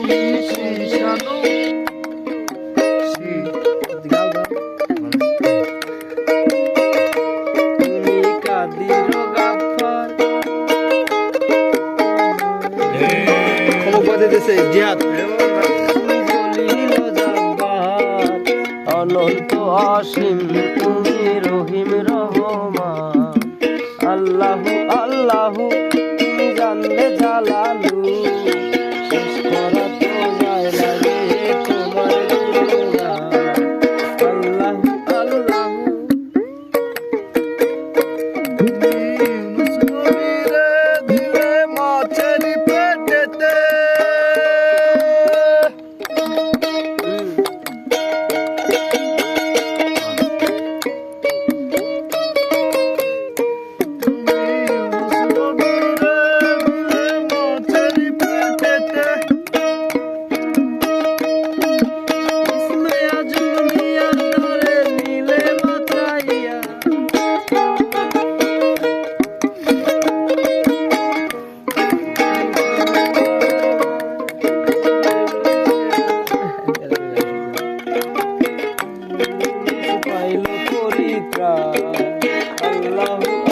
তুমি শীর্ষানু তুমি কাদির গাফফার খবর দিতেছে জিহাদ তুমি জলিল জব্বার অনন্ত অসীম তুমি রহিম রহমান আল্লাহু আল্লাহু তুমি জানলে জালালু শেষ করা তো যায় না রে তোমার গুণগান আল্লাহু আল্লাহু ইউনুস নবীরে দিলে মাছের পেটেতে ইসমাইয়া জুনিয়া ধরে নিলে মাথাইয়া পাইল পরিত্রাণ আল্লাহু